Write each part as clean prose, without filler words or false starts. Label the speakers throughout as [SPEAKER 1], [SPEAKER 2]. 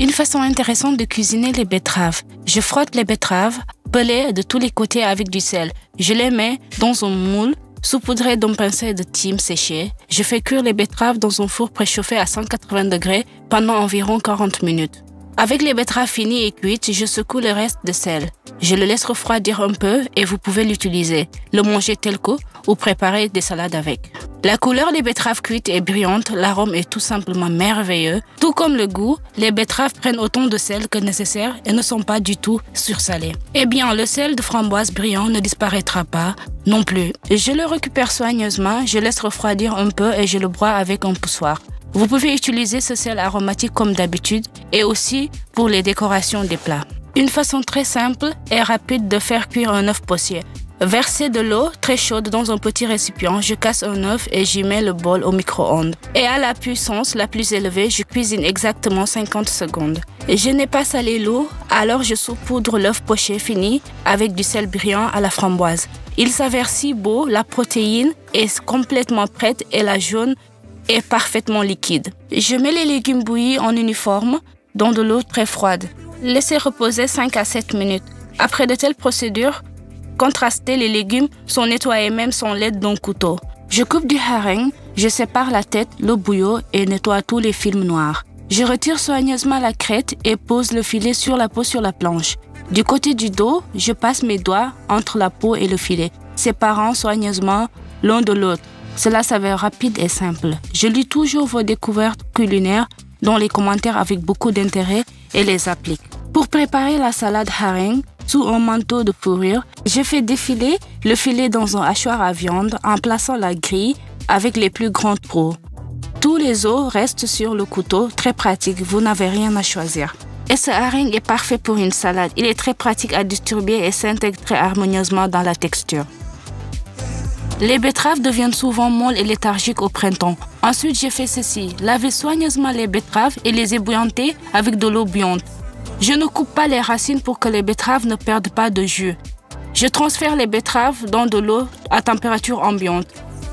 [SPEAKER 1] Une façon intéressante de cuisiner les betteraves. Je frotte les betteraves pelées de tous les côtés avec du sel. Je les mets dans un moule saupoudré d'un pincé de thym séché. Je fais cuire les betteraves dans un four préchauffé à 180 degrés pendant environ 40 minutes. Avec les betteraves finies et cuites, je secoue le reste de sel. Je le laisse refroidir un peu et vous pouvez l'utiliser, le manger tel que ou préparer des salades avec. La couleur des betteraves cuites est brillante, l'arôme est tout simplement merveilleux. Tout comme le goût, les betteraves prennent autant de sel que nécessaire et ne sont pas du tout sursalées. Eh bien, le sel de framboise brillant ne disparaîtra pas non plus. Je le récupère soigneusement, je laisse refroidir un peu et je le broie avec un poussoir. Vous pouvez utiliser ce sel aromatique comme d'habitude et aussi pour les décorations des plats. Une façon très simple et rapide de faire cuire un œuf poché. Versez de l'eau très chaude dans un petit récipient, je casse un œuf et j'y mets le bol au micro-ondes. Et à la puissance la plus élevée, je cuisine exactement 50 secondes. Je n'ai pas salé l'eau, alors je saupoudre l'œuf poché fini avec du sel brillant à la framboise. Il s'avère si beau, la protéine est complètement prête et la jaune est parfaitement liquide. Je mets les légumes bouillis en uniforme dans de l'eau très froide. Laissez reposer 5 à 7 minutes. Après de telles procédures, contrastées, les légumes sont nettoyés même sans l'aide d'un couteau. Je coupe du hareng, je sépare la tête, le bouillon et nettoie tous les films noirs. Je retire soigneusement la crête et pose le filet sur la peau sur la planche. Du côté du dos, je passe mes doigts entre la peau et le filet, séparant soigneusement l'un de l'autre. Cela s'avère rapide et simple. Je lis toujours vos découvertes culinaires dans les commentaires avec beaucoup d'intérêt et les applique. Pour préparer la salade hareng, sous un manteau de fourrure, je fais défiler le filet dans un hachoir à viande en plaçant la grille avec les plus grandes pros. Tous les os restent sur le couteau, très pratique, vous n'avez rien à choisir. Et ce hareng est parfait pour une salade. Il est très pratique à distribuer et s'intègre très harmonieusement dans la texture. Les betteraves deviennent souvent molles et léthargiques au printemps. Ensuite, je fais ceci. Lavez soigneusement les betteraves et les ébouillanter avec de l'eau bouillante. Je ne coupe pas les racines pour que les betteraves ne perdent pas de jus. Je transfère les betteraves dans de l'eau à température ambiante.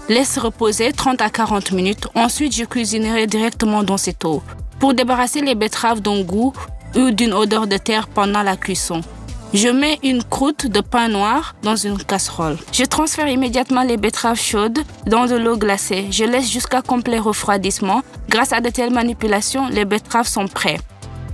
[SPEAKER 1] Laisse reposer 30 à 40 minutes. Ensuite, je cuisinerai directement dans cette eau pour débarrasser les betteraves d'un goût ou d'une odeur de terre pendant la cuisson. Je mets une croûte de pain noir dans une casserole. Je transfère immédiatement les betteraves chaudes dans de l'eau glacée. Je laisse jusqu'à complet refroidissement. Grâce à de telles manipulations, les betteraves sont prêts.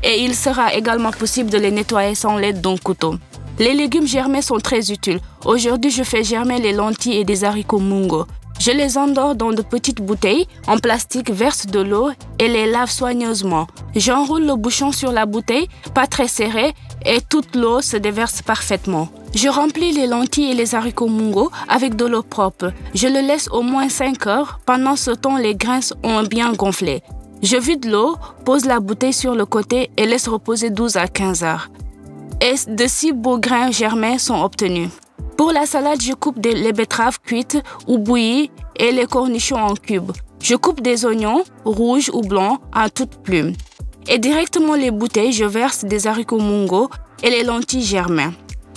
[SPEAKER 1] Et il sera également possible de les nettoyer sans l'aide d'un couteau. Les légumes germés sont très utiles. Aujourd'hui, je fais germer les lentilles et des haricots mungo. Je les endors dans de petites bouteilles en plastique, verse de l'eau et les lave soigneusement. J'enroule le bouchon sur la bouteille, pas très serré, et toute l'eau se déverse parfaitement. Je remplis les lentilles et les haricots mungo avec de l'eau propre. Je le laisse au moins 5 heures. Pendant ce temps, les grains ont bien gonflé. Je vide l'eau, pose la bouteille sur le côté et laisse reposer 12 à 15 heures. Et de si beaux grains germés sont obtenus. Pour la salade, je coupe les betteraves cuites ou bouillies et les cornichons en cubes. Je coupe des oignons rouges ou blancs en toutes plumes. Et directement les bouteilles, je verse des haricots mungo et les lentilles germées.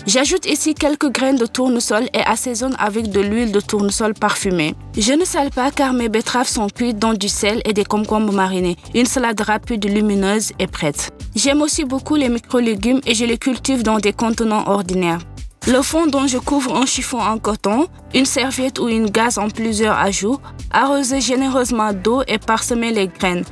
[SPEAKER 1] J'ajoute ici quelques graines de tournesol et assaisonne avec de l'huile de tournesol parfumée. Je ne sale pas car mes betteraves sont cuites dans du sel et des concombres marinés. Une salade rapide, lumineuse est prête. J'aime aussi beaucoup les micro-légumes et je les cultive dans des contenants ordinaires. Le fond dont je couvre un chiffon en coton, une serviette ou une gaze en plusieurs ajouts, arroser généreusement d'eau et parsemer les graines.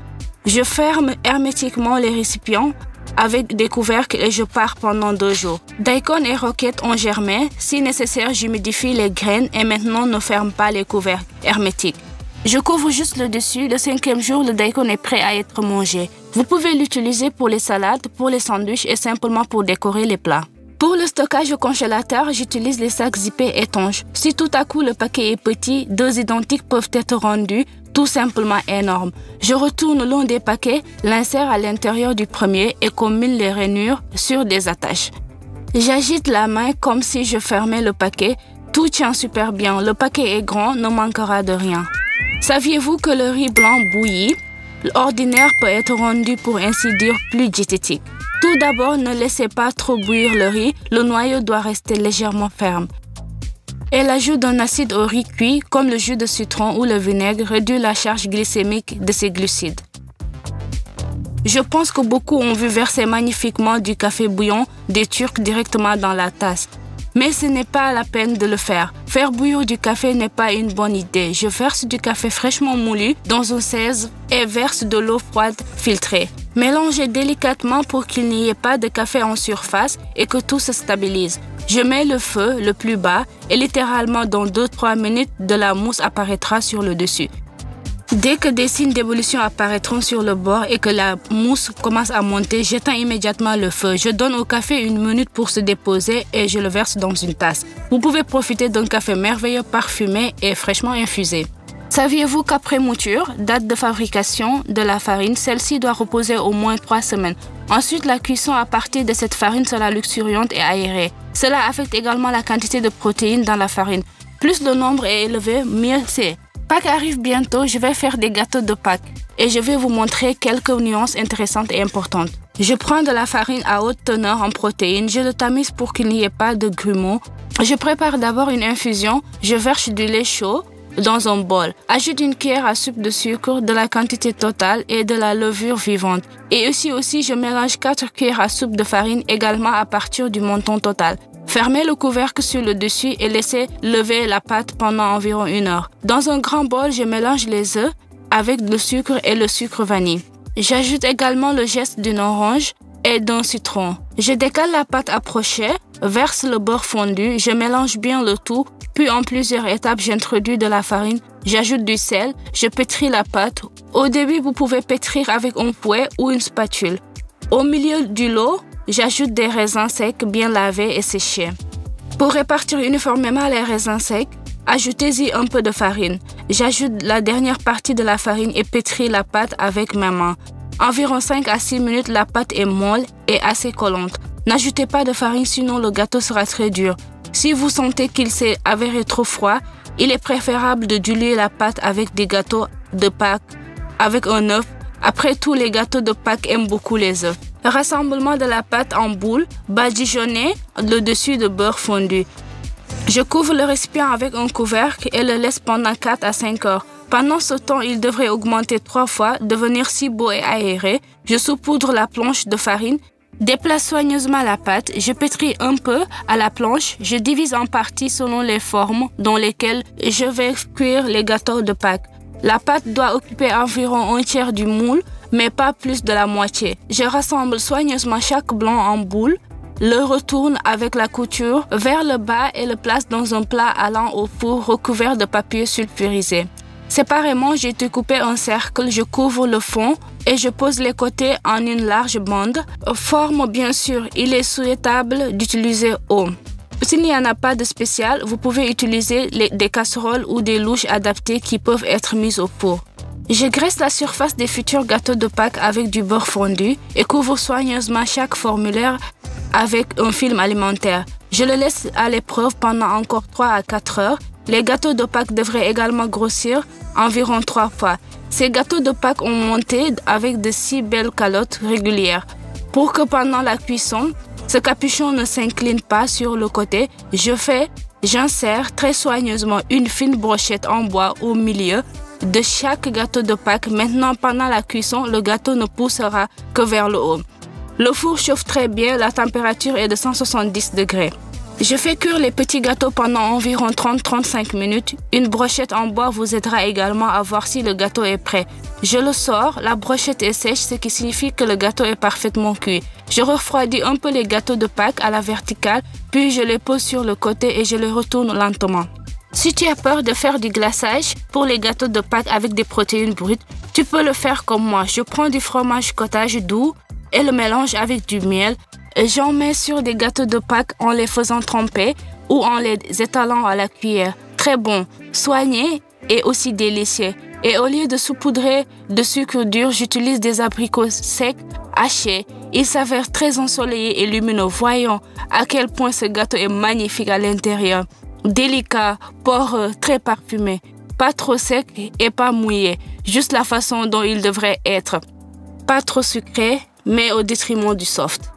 [SPEAKER 1] Je ferme hermétiquement les récipients avec des couvercles et je pars pendant 2 jours. Daikon et roquettes ont germé. Si nécessaire, j'humidifie les graines et maintenant ne ferme pas les couvercles hermétiques. Je couvre juste le dessus. Le 5e jour, le daikon est prêt à être mangé. Vous pouvez l'utiliser pour les salades, pour les sandwichs et simplement pour décorer les plats. Pour le stockage au congélateur, j'utilise les sacs zippés étanches. Si tout à coup le paquet est petit, 2 identiques peuvent être rendus tout simplement énormes. Je retourne l'un des paquets, l'insère à l'intérieur du premier et combine les rainures sur des attaches. J'agite la main comme si je fermais le paquet. Tout tient super bien. Le paquet est grand, ne manquera de rien. Saviez-vous que le riz blanc bouilli, l'ordinaire peut être rendu pour ainsi dire plus diététique? Tout d'abord, ne laissez pas trop bouillir le riz, le noyau doit rester légèrement ferme. Et l'ajout d'un acide au riz cuit, comme le jus de citron ou le vinaigre, réduit la charge glycémique de ces glucides. Je pense que beaucoup ont vu verser magnifiquement du café bouillon des Turcs directement dans la tasse. Mais ce n'est pas la peine de le faire. Faire bouillir du café n'est pas une bonne idée. Je verse du café fraîchement moulu dans une chaise et verse de l'eau froide filtrée. Mélangez délicatement pour qu'il n'y ait pas de café en surface et que tout se stabilise. Je mets le feu le plus bas et littéralement dans 2-3 minutes, de la mousse apparaîtra sur le dessus. Dès que des signes d'ébullition apparaîtront sur le bord et que la mousse commence à monter, j'éteins immédiatement le feu. Je donne au café 1 minute pour se déposer et je le verse dans une tasse. Vous pouvez profiter d'un café merveilleux, parfumé et fraîchement infusé. Saviez-vous qu'après mouture, date de fabrication de la farine, celle-ci doit reposer au moins 3 semaines. Ensuite, la cuisson à partir de cette farine sera luxuriante et aérée. Cela affecte également la quantité de protéines dans la farine. Plus le nombre est élevé, mieux c'est. Pâques arrive bientôt, je vais faire des gâteaux de Pâques et je vais vous montrer quelques nuances intéressantes et importantes. Je prends de la farine à haute teneur en protéines, je le tamise pour qu'il n'y ait pas de grumeaux. Je prépare d'abord une infusion, je verse du lait chaud dans un bol. Ajoute une cuillère à soupe de sucre, de la quantité totale et de la levure vivante. Et aussi je mélange 4 cuillères à soupe de farine également à partir du montant total. Fermez le couvercle sur le dessus et laissez lever la pâte pendant environ 1 heure. Dans un grand bol, je mélange les œufs avec le sucre et le sucre vanille. J'ajoute également le zeste d'une orange et d'un citron. Je décale la pâte approchée, verse le beurre fondu, je mélange bien le tout, puis en plusieurs étapes, j'introduis de la farine, j'ajoute du sel, je pétris la pâte. Au début, vous pouvez pétrir avec un fouet ou une spatule. Au milieu du lot, j'ajoute des raisins secs bien lavés et séchés. Pour répartir uniformément les raisins secs, ajoutez-y un peu de farine. J'ajoute la dernière partie de la farine et pétris la pâte avec mes mains. Environ 5 à 6 minutes, la pâte est molle et assez collante. N'ajoutez pas de farine sinon le gâteau sera très dur. Si vous sentez qu'il s'est avéré trop froid, il est préférable de diluer la pâte avec des gâteaux de Pâques avec un œuf. Après tout, les gâteaux de Pâques aiment beaucoup les œufs. Rassemblement de la pâte en boule, badigeonnez le dessus de beurre fondu. Je couvre le récipient avec un couvercle et le laisse pendant 4 à 5 heures. Pendant ce temps, il devrait augmenter 3 fois, devenir si beau et aéré. Je saupoudre la planche de farine, déplace soigneusement la pâte, je pétris un peu à la planche, je divise en parties selon les formes dans lesquelles je vais cuire les gâteaux de Pâques. La pâte doit occuper environ 1/3 du moule, mais pas plus de la moitié. Je rassemble soigneusement chaque blanc en boule, le retourne avec la couture vers le bas et le place dans un plat allant au four recouvert de papier sulfurisé. Séparément, j'ai découpé un cercle, je couvre le fond et je pose les côtés en une large bande. Forme, bien sûr, il est souhaitable d'utiliser eau. S'il n'y en a pas de spécial, vous pouvez utiliser des casseroles ou des louches adaptées qui peuvent être mises au four. Je graisse la surface des futurs gâteaux de Pâques avec du beurre fondu et couvre soigneusement chaque formulaire avec un film alimentaire. Je le laisse à l'épreuve pendant encore 3 à 4 heures. Les gâteaux de Pâques devraient également grossir environ 3 fois. Ces gâteaux de Pâques ont monté avec de si belles calottes régulières. Pour que pendant la cuisson, ce capuchon ne s'incline pas sur le côté, j'insère très soigneusement une fine brochette en bois au milieu de chaque gâteau de Pâques. Maintenant, pendant la cuisson, le gâteau ne poussera que vers le haut. Le four chauffe très bien, la température est de 170 degrés. Je fais cuire les petits gâteaux pendant environ 30-35 minutes. Une brochette en bois vous aidera également à voir si le gâteau est prêt. Je le sors, la brochette est sèche, ce qui signifie que le gâteau est parfaitement cuit. Je refroidis un peu les gâteaux de Pâques à la verticale, puis je les pose sur le côté et je les retourne lentement. Si tu as peur de faire du glaçage pour les gâteaux de Pâques avec des protéines brutes, tu peux le faire comme moi. Je prends du fromage cottage doux et le mélange avec du miel. J'en mets sur des gâteaux de Pâques en les faisant tremper ou en les étalant à la cuillère. Très bon, soigné et aussi délicieux. Et au lieu de saupoudrer de sucre dur, j'utilise des abricots secs hachés. Il s'avère très ensoleillé et lumineux. Voyons à quel point ce gâteau est magnifique à l'intérieur. Délicat, poreux, très parfumé. Pas trop sec et pas mouillé. Juste la façon dont il devrait être. Pas trop sucré, mais au détriment du soft.